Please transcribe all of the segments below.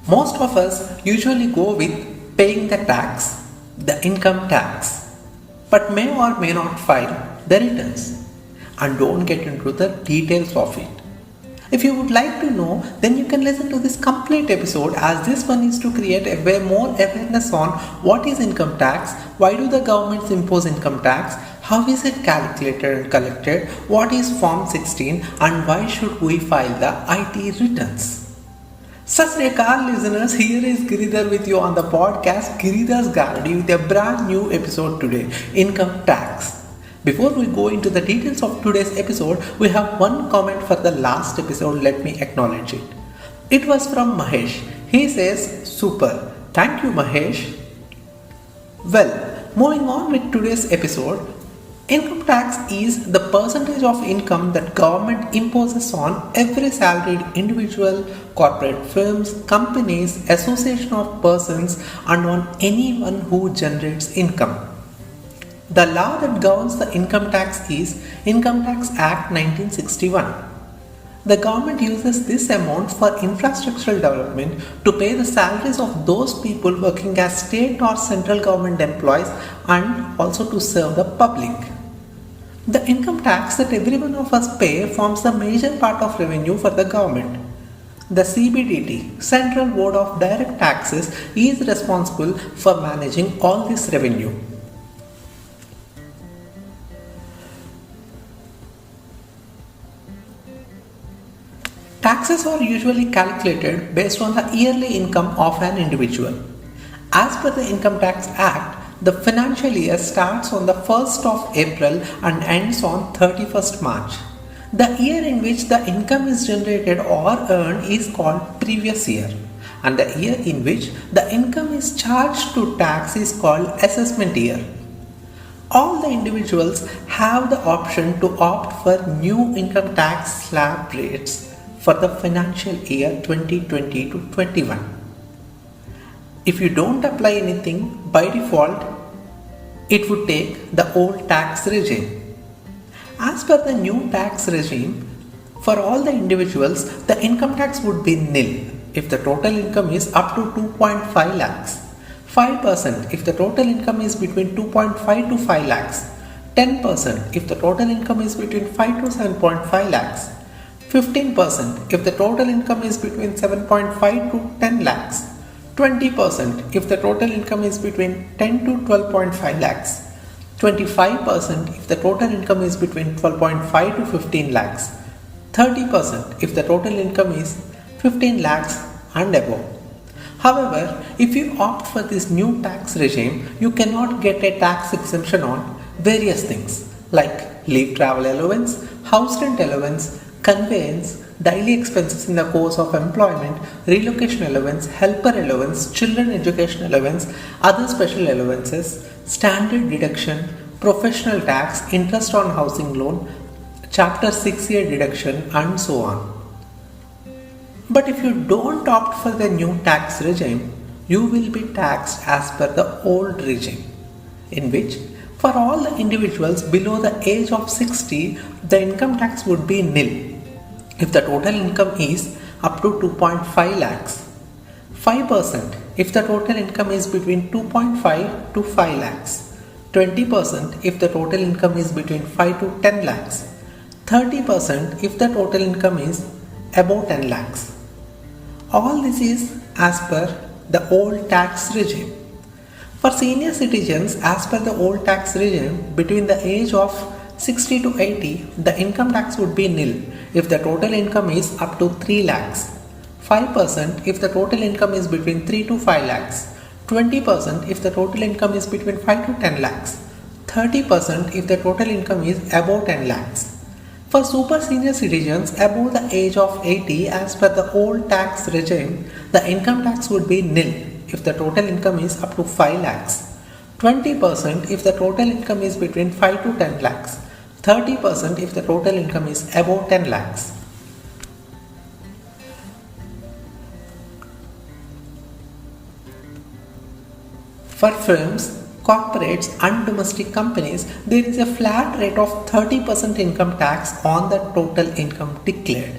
Most of us usually go with paying the tax, the income tax, but may or may not file the returns and don't get into the details of it. If you would like to know, then you can listen to this complete episode, as this one is to create a way more awareness on what is income tax, why do the governments impose income tax, how is it calculated and collected, what is Form 16, and why should we file the IT returns. Sat Sri Akal listeners, here is Giridhar with you on the podcast Giridhar's Gardi with a brand new episode today, Income Tax. Before we go into the details of today's episode, we have one comment for the last episode, let me acknowledge it. It was from Mahesh. He says, super. Thank you Mahesh. Well, moving on with today's episode, income tax is the percentage of income that government imposes on every salaried individual, corporate firms, companies, association of persons, and on anyone who generates income. The law that governs the income tax is Income Tax Act 1961. The government uses this amount for infrastructural development to pay the salaries of those people working as state or central government employees and also to serve the public. The income tax that every one of us pay forms a major part of revenue for the government. The CBDT, Central Board of Direct Taxes, is responsible for managing all this revenue. Taxes are usually calculated based on the yearly income of an individual. As per the Income Tax Act, the financial year starts on the 1st of April and ends on 31st March. The year in which the income is generated or earned is called previous year, and the year in which the income is charged to tax is called assessment year. All the individuals have the option to opt for new income tax slab rates for the financial year 2020 to 21. If you don't apply anything, by default, it would take the old tax regime. As per the new tax regime, for all the individuals, the income tax would be nil if the total income is up to 2.5 lakhs, 5% if the total income is between 2.5 to 5 lakhs, 10% if the total income is between 5 to 7.5 lakhs, 15% if the total income is between 7.5 to 10 lakhs, 20% if the total income is between 10 to 12.5 lakhs, 25% if the total income is between 12.5 to 15 lakhs, 30% if the total income is 15 lakhs and above. However, if you opt for this new tax regime, you cannot get a tax exemption on various things like leave travel allowance, house rent allowance, conveyance, daily expenses in the course of employment, relocation allowance, helper allowance, children education allowance, other special allowances, standard deduction, professional tax, interest on housing loan, chapter 6-year deduction, and so on. But if you don't opt for the new tax regime, you will be taxed as per the old regime, in which for all the individuals below the age of 60, the income tax would be nil if the total income is up to 2.5 lakhs, 5% if the total income is between 2.5 to 5 lakhs, 20% if the total income is between 5 to 10 lakhs, 30% if the total income is above 10 lakhs. All this is as per the old tax regime. For senior citizens, as per the old tax regime, between the age of 60 to 80, the income tax would be nil if the total income is up to 3 lakhs, 5% if the total income is between 3 to 5 lakhs, 20% if the total income is between 5 to 10 lakhs, 30% if the total income is above 10 lakhs. For super senior citizens above the age of 80, as per the old tax regime, the income tax would be nil if the total income is up to 5 lakhs, 20% if the total income is between 5 to 10 lakhs, 30% if the total income is above 10 lakhs. For firms, corporates and domestic companies, there is a flat rate of 30% income tax on the total income declared.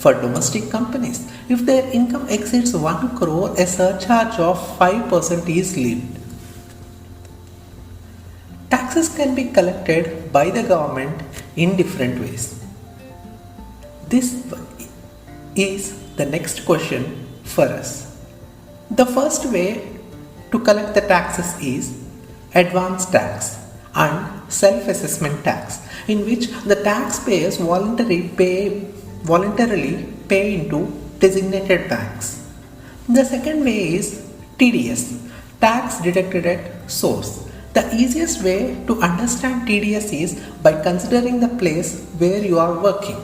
For domestic companies, if their income exceeds 1 crore, a surcharge of 5% is levied. Taxes can be collected by the government in different ways. This is the next question for us. The first way to collect the taxes is advance tax and self-assessment tax, in which the taxpayers voluntarily pay into designated banks. The second way is TDS, tax deducted at source. The easiest way to understand TDS is by considering the place where you are working.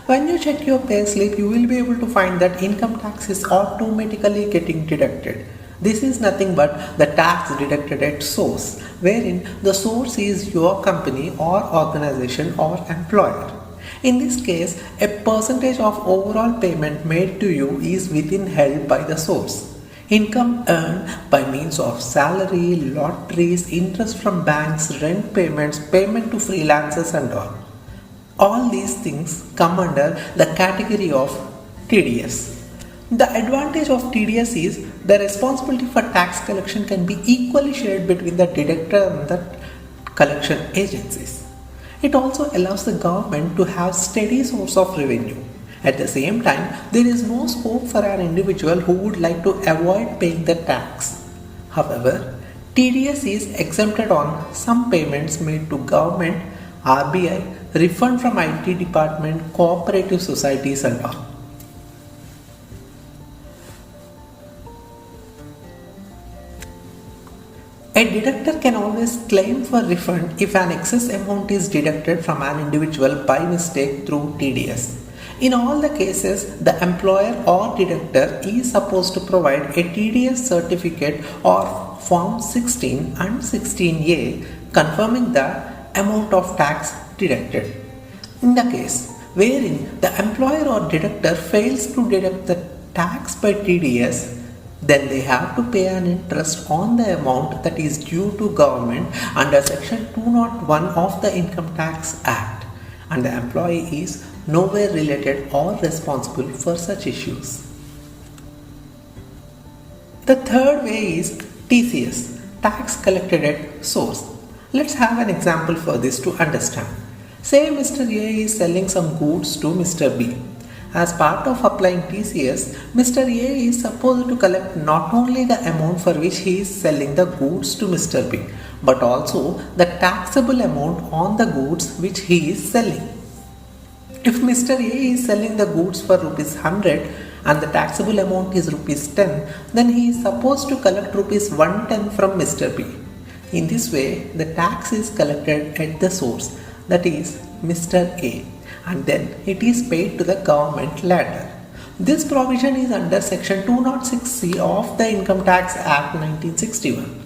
When you check your payslip, you will be able to find that income tax is automatically getting deducted. This is nothing but the tax deducted at source, wherein the source is your company or organization or employer. In this case, a percentage of overall payment made to you is withheld by the source. Income earned by means of salary, lotteries, interest from banks, rent payments, payment to freelancers and all. All these things come under the category of TDS. The advantage of TDS is the responsibility for tax collection can be equally shared between the deductor and the collection agencies. It also allows the government to have steady source of revenue. At the same time, there is no scope for an individual who would like to avoid paying the tax. However, TDS is exempted on some payments made to government, RBI, refund from IT department, cooperative societies and all. A deductor can always claim for refund if an excess amount is deducted from an individual by mistake through TDS. In all the cases, the employer or deductor is supposed to provide a TDS certificate or Form 16 and 16A confirming the amount of tax deducted. In the case wherein the employer or deductor fails to deduct the tax by TDS, then they have to pay an interest on the amount that is due to government under section 201 of the Income Tax Act, and the employee is nowhere related or responsible for such issues. The third way is TCS, tax collected at source. Let's have an example for this to understand. Say Mr. A is selling some goods to Mr. B. As part of applying TCS, Mr. A is supposed to collect not only the amount for which he is selling the goods to Mr. B, but also the taxable amount on the goods which he is selling. If Mr. A is selling the goods for rupees 100 and the taxable amount is rupees 10, then he is supposed to collect rupees 110 from Mr. B. In this way, the tax is collected at the source, that is Mr. A, and then it is paid to the government later. This provision is under section 206C of the Income Tax Act 1961.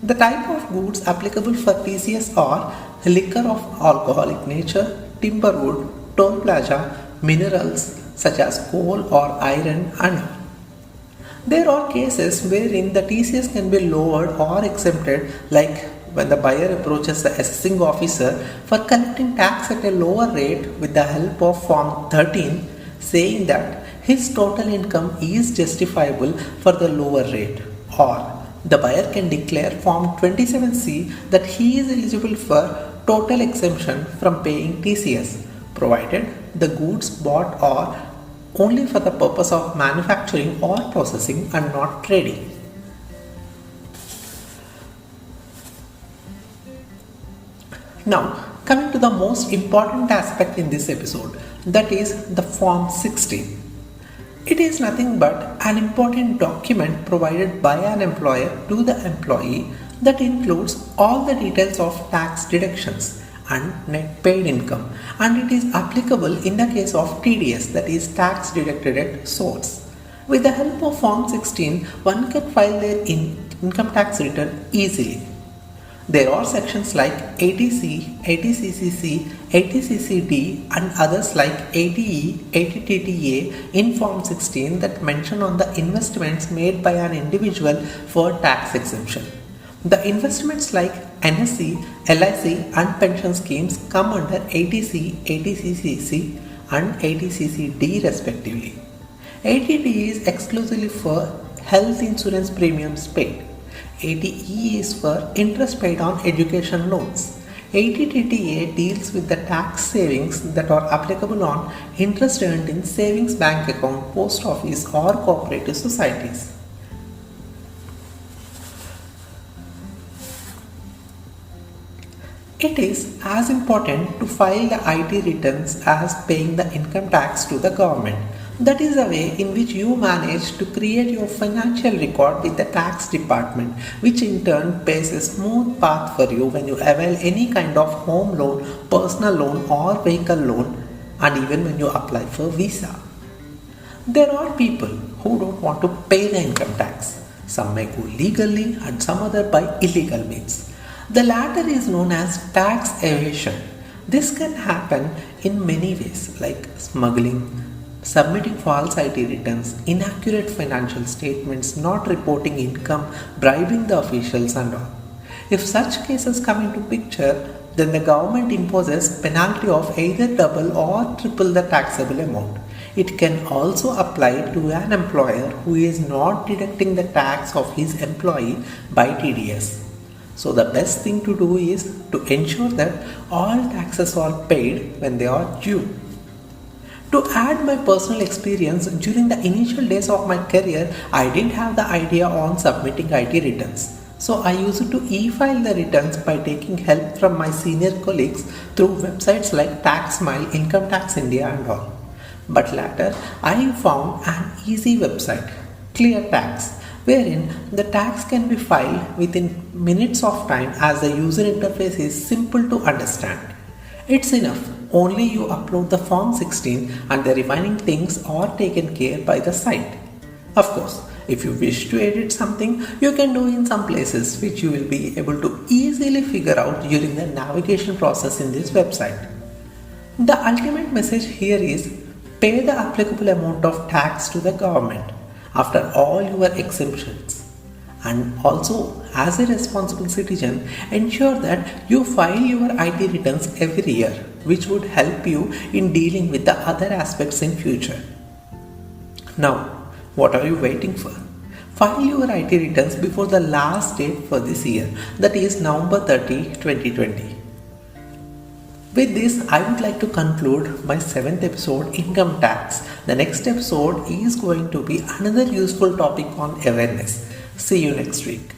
The type of goods applicable for TCS are liquor of alcoholic nature, timber wood, toll plaza, minerals such as coal or iron and all. There are cases wherein the TCS can be lowered or exempted, like when the buyer approaches the assessing officer for collecting tax at a lower rate with the help of Form 13, saying that his total income is justifiable for the lower rate, or the buyer can declare Form 27C that he is eligible for total exemption from paying TCS, provided the goods bought are only for the purpose of manufacturing or processing and not trading. Now, coming to the most important aspect in this episode, that is the Form 16. It is nothing but an important document provided by an employer to the employee that includes all the details of tax deductions and net paid income, and it is applicable in the case of TDS, that is tax deducted at source. With the help of Form 16, one can file their income tax return easily. There are sections like 80C, 80CCC, 80CCD and others like 80E, 80TTA in Form 16 that mention on the investments made by an individual for tax exemption. The investments like NSC, LIC and pension schemes come under 80C, 80CCC, and 80cc-D respectively. 80D is exclusively for health insurance premiums paid. 80E is for interest paid on education loans. 80TTA deals with the tax savings that are applicable on interest earned in savings bank account, post office or cooperative societies. It is as important to file the IT returns as paying the income tax to the government. That is the way in which you manage to create your financial record with the tax department, which in turn paves a smooth path for you when you avail any kind of home loan, personal loan or vehicle loan, and even when you apply for visa. There are people who don't want to pay the income tax. Some may go legally and some other by illegal means. The latter is known as tax evasion. This can happen in many ways like smuggling, submitting false IT returns, inaccurate financial statements, not reporting income, bribing the officials and all. If such cases come into picture, then the government imposes penalty of either double or triple the taxable amount. It can also apply to an employer who is not deducting the tax of his employee by TDS. So the best thing to do is to ensure that all taxes are paid when they are due. To add my personal experience, during the initial days of my career, I didn't have the idea on submitting IT returns. So I used to e-file the returns by taking help from my senior colleagues through websites like TaxSmile, Income Tax India and all. But later, I found an easy website, ClearTax, wherein the tax can be filed within minutes of time as the user interface is simple to understand. It's enough, only you upload the Form 16 and the remaining things are taken care by the site. Of course, if you wish to edit something, you can do in some places which you will be able to easily figure out during the navigation process in this website. The ultimate message here is pay the applicable amount of tax to the government after all your exemptions. And also, as a responsible citizen, ensure that you file your IT returns every year, which would help you in dealing with the other aspects in future. Now, what are you waiting for? File your IT returns before the last date for this year, that is November 30, 2020. With this, I would like to conclude my 7th episode, Income Tax. The next episode is going to be another useful topic on awareness. See you next week.